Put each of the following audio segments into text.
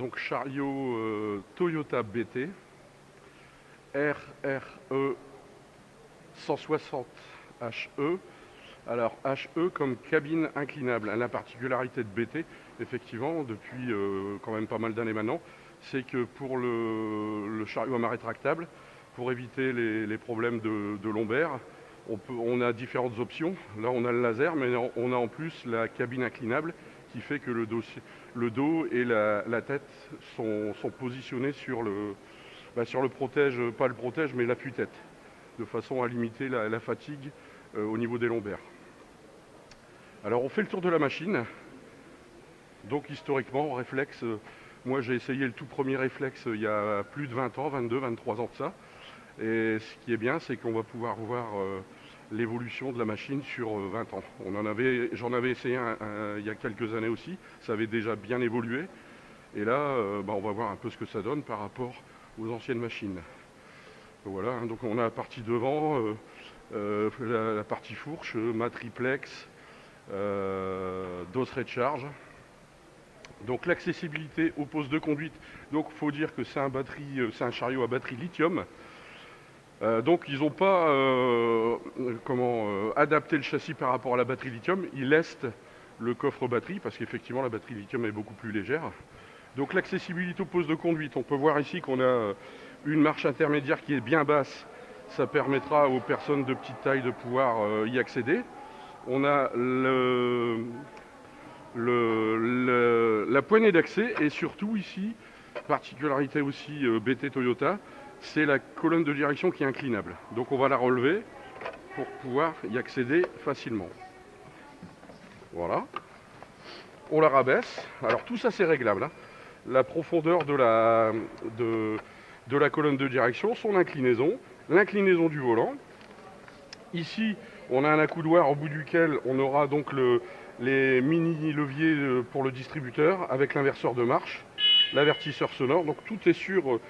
Donc chariot Toyota BT RRE 160 HE. Alors HE comme cabine inclinable. La particularité de BT, effectivement, depuis quand même pas mal d'années maintenant, c'est que pour le chariot à marée tractable, pour éviter les problèmes de lombaire, on a différentes options. Là on a le laser, mais on a en plus la cabine inclinable qui fait que le dos et la tête sont positionnés sur le protège, pas le protège, mais l'appui-tête, de façon à limiter la fatigue au niveau des lombaires. Alors on fait le tour de la machine. Donc historiquement, réflexe, moi j'ai essayé le tout premier réflexe il y a plus de 20 ans, 22, 23 ans de ça. Et ce qui est bien, c'est qu'on va pouvoir voir l'évolution de la machine sur 20 ans. J'en avais essayé il y a quelques années aussi, ça avait déjà bien évolué. Et là, on va voir un peu ce que ça donne par rapport aux anciennes machines. Voilà, hein, donc on a la partie devant, la partie fourche, matriplex, dose recharge. Donc l'accessibilité aux postes de conduite, donc il faut dire que c'est un chariot à batterie lithium. Donc ils n'ont pas adapté le châssis par rapport à la batterie lithium, ils lestent le coffre batterie parce qu'effectivement la batterie lithium est beaucoup plus légère. Donc l'accessibilité aux postes de conduite, on peut voir ici qu'on a une marche intermédiaire qui est bien basse, ça permettra aux personnes de petite taille de pouvoir y accéder. On a la poignée d'accès et surtout ici, particularité aussi BT Toyota, c'est la colonne de direction qui est inclinable. Donc on va la relever pour pouvoir y accéder facilement. Voilà. On la rabaisse. Alors tout ça c'est réglable, hein. La profondeur de la colonne de direction, son inclinaison, l'inclinaison du volant. Ici, on a un accoudoir au bout duquel on aura donc les mini leviers pour le distributeur avec l'inverseur de marche, l'avertisseur sonore. Donc tout est sûr au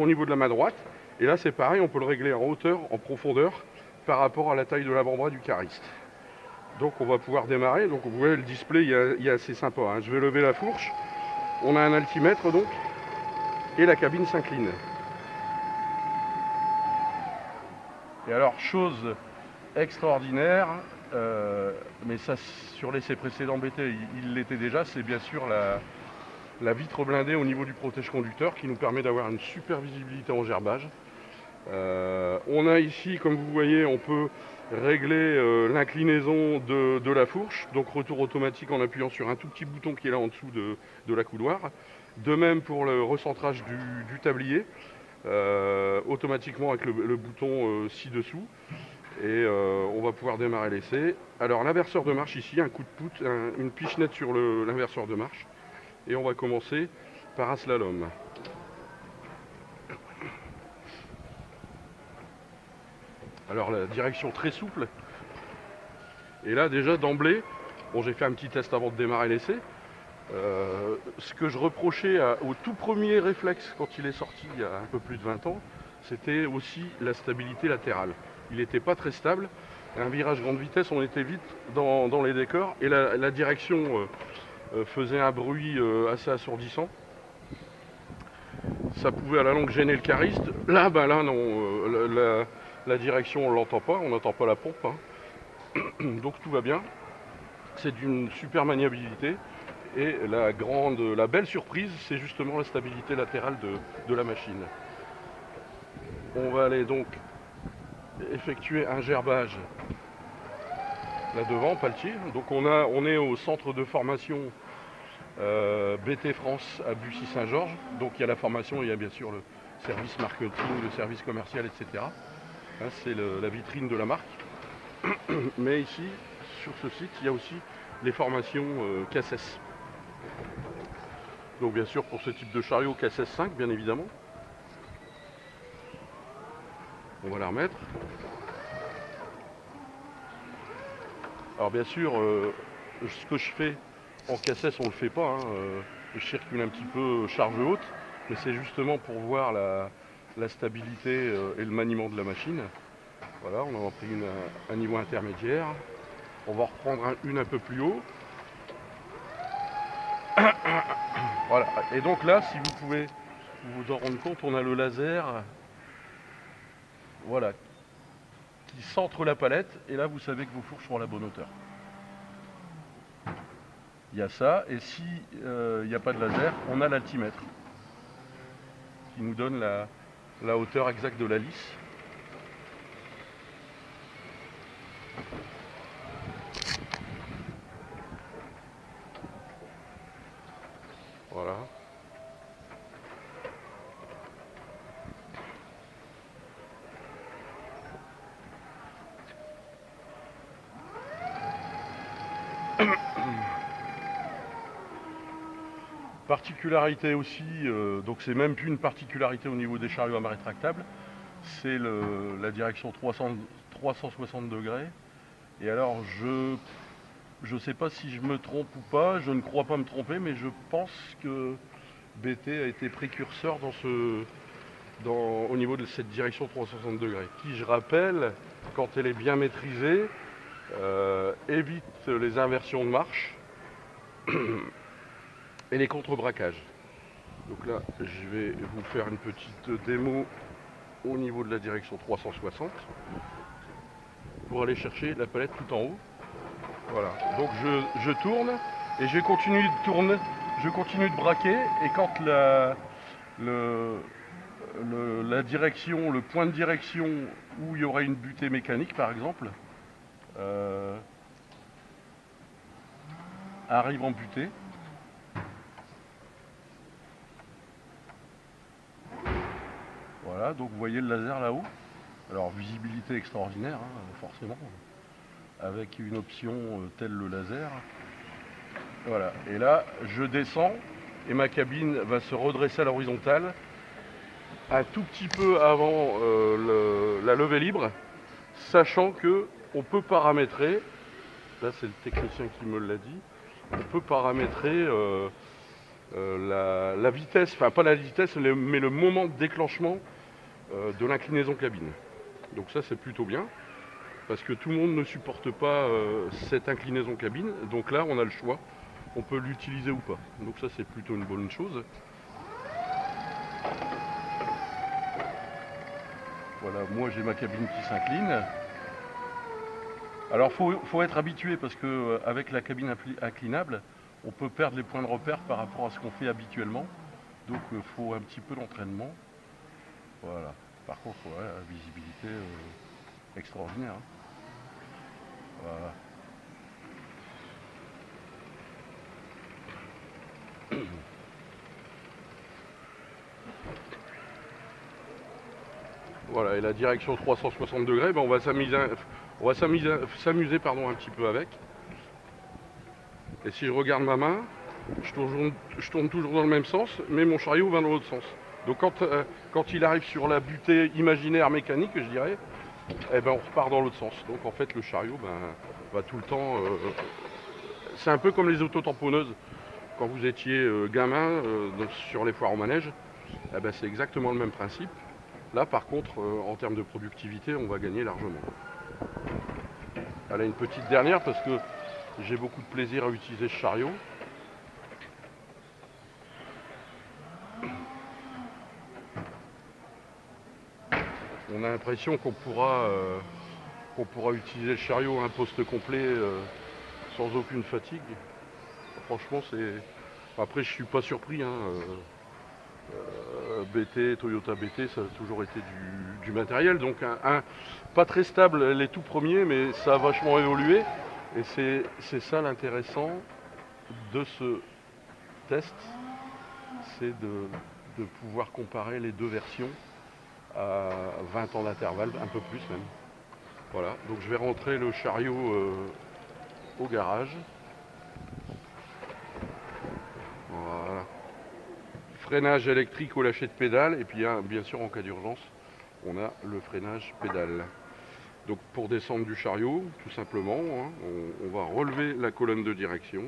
niveau de la main droite. Et là c'est pareil, on peut le régler en hauteur, en profondeur par rapport à la taille de l'avant-bras du cariste. Donc on va pouvoir démarrer. Donc vous voyez le display, il est assez sympa, hein. Je vais lever la fourche. On a un altimètre donc et la cabine s'incline. Et alors chose extraordinaire, mais ça sur l'essai précédent BT il l'était déjà, c'est bien sûr la vitre blindée au niveau du protège conducteur qui nous permet d'avoir une super visibilité en gerbage. On a ici, comme vous voyez, on peut régler l'inclinaison de la fourche, donc retour automatique en appuyant sur un tout petit bouton qui est là en dessous de l'accoudoir. De même pour le recentrage du tablier, automatiquement avec le bouton ci-dessous. Et on va pouvoir démarrer l'essai. Alors l'inverseur de marche ici, un coup de poutre, une pichenette sur l'inverseur de marche. Et on va commencer par un slalom. Alors la direction très souple. Et là déjà d'emblée, bon j'ai fait un petit test avant de démarrer l'essai. Ce que je reprochais au tout premier réflexe quand il est sorti il y a un peu plus de 20 ans, c'était aussi la stabilité latérale. Il n'était pas très stable. Un virage grande vitesse, on était vite dans les décors et la direction faisait un bruit assez assourdissant. Ça pouvait à la longue gêner le cariste. Là non, la direction on l'entend pas, on n'entend pas la pompe, hein. Donc tout va bien. C'est d'une super maniabilité. Et la belle surprise, c'est justement la stabilité latérale de la machine. On va aller donc effectuer un gerbage là devant, Paletier. Donc on est au centre de formation BT France à Bussy-Saint-Georges. Donc il y a la formation, il y a bien sûr le service marketing, le service commercial, etc. Hein, c'est la vitrine de la marque. Mais ici, sur ce site, il y a aussi les formations CACES. Donc bien sûr pour ce type de chariot CACES 5 bien évidemment. On va la remettre. Alors bien sûr ce que je fais en CACES on le fait pas, hein. Je circule un petit peu charge haute, mais c'est justement pour voir la stabilité et le maniement de la machine. Voilà, on en a pris une à un niveau intermédiaire. On va reprendre une un peu plus haut. Voilà. Et donc là, si vous pouvez vous en rendre compte, on a le laser, voilà, qui centre la palette. Et là, vous savez que vos fours sont à la bonne hauteur. Il y a ça. Et si il n'y a pas de laser, on a l'altimètre qui nous donne la hauteur exacte de la lisse. Voilà. Particularité aussi, donc c'est même plus une particularité au niveau des chariots à main rétractable, c'est la direction 360 degrés. Et alors je ne sais pas si je me trompe ou pas, je ne crois pas me tromper, mais je pense que BT a été précurseur au niveau de cette direction 360 degrés, qui, je rappelle, quand elle est bien maîtrisée, évite les inversions de marche et les contre-braquages. Donc là, je vais vous faire une petite démo au niveau de la direction 360 pour aller chercher la palette tout en haut. Voilà, donc je tourne et je continue de tourner, je continue de braquer, et quand la direction, le point de direction où il y aurait une butée mécanique par exemple, arrive en butée. Voilà, donc vous voyez le laser là-haut. Alors visibilité extraordinaire, hein, forcément, avec une option telle le laser. Voilà, et là je descends et ma cabine va se redresser à l'horizontale un tout petit peu avant la levée libre, sachant que on peut paramétrer, là c'est le technicien qui me l'a dit, on peut paramétrer la vitesse, enfin pas la vitesse, mais le moment de déclenchement de l'inclinaison cabine. Donc ça c'est plutôt bien, parce que tout le monde ne supporte pas cette inclinaison cabine, donc là on a le choix, on peut l'utiliser ou pas. Donc ça c'est plutôt une bonne chose. Voilà, moi j'ai ma cabine qui s'incline. Alors faut être habitué, parce que avec la cabine inclinable, on peut perdre les points de repère par rapport à ce qu'on fait habituellement. Donc il faut un petit peu d'entraînement. Voilà. Par contre, ouais, la visibilité extraordinaire. Hein. Voilà. Voilà, et la direction 360 degrés, ben on va s'amuser un petit peu avec. Et si je regarde ma main, je tourne toujours dans le même sens, mais mon chariot va dans l'autre sens. Donc quand il arrive sur la butée imaginaire mécanique, je dirais, eh ben on repart dans l'autre sens. Donc en fait le chariot va tout le temps... c'est un peu comme les autotamponneuses. Quand vous étiez gamin sur les foires au manège, eh ben c'est exactement le même principe. Là par contre, en termes de productivité, on va gagner largement. Allez, une petite dernière parce que j'ai beaucoup de plaisir à utiliser ce chariot. On a l'impression qu'on pourra utiliser le chariot à un poste complet sans aucune fatigue. Franchement, c'est... Après, je suis pas surpris. Hein, BT, Toyota BT, ça a toujours été du matériel. Donc, pas très stable les tout premiers, mais ça a vachement évolué. Et c'est ça l'intéressant de ce test, c'est de pouvoir comparer les deux versions à 20 ans d'intervalle, un peu plus même. Voilà, donc je vais rentrer le chariot au garage. Voilà. Freinage électrique au lâcher de pédale, et puis bien sûr en cas d'urgence, on a le freinage pédale. Donc pour descendre du chariot, tout simplement, hein, on va relever la colonne de direction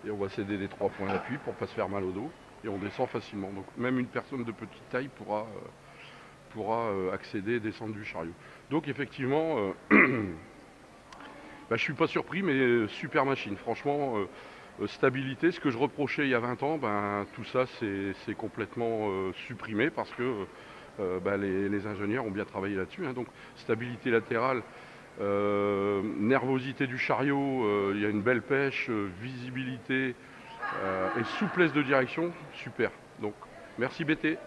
et on va céder les 3 points d'appui pour ne pas se faire mal au dos, et on descend facilement. Donc même une personne de petite taille pourra accéder et descendre du chariot. Donc effectivement, je suis pas surpris, mais super machine. Franchement, Stabilité, ce que je reprochais il y a 20 ans, ben, tout ça c'est complètement supprimé parce que ben, les ingénieurs ont bien travaillé là-dessus, hein. Donc stabilité latérale, nervosité du chariot, il y a une belle pêche, visibilité et souplesse de direction, super. Donc merci BT.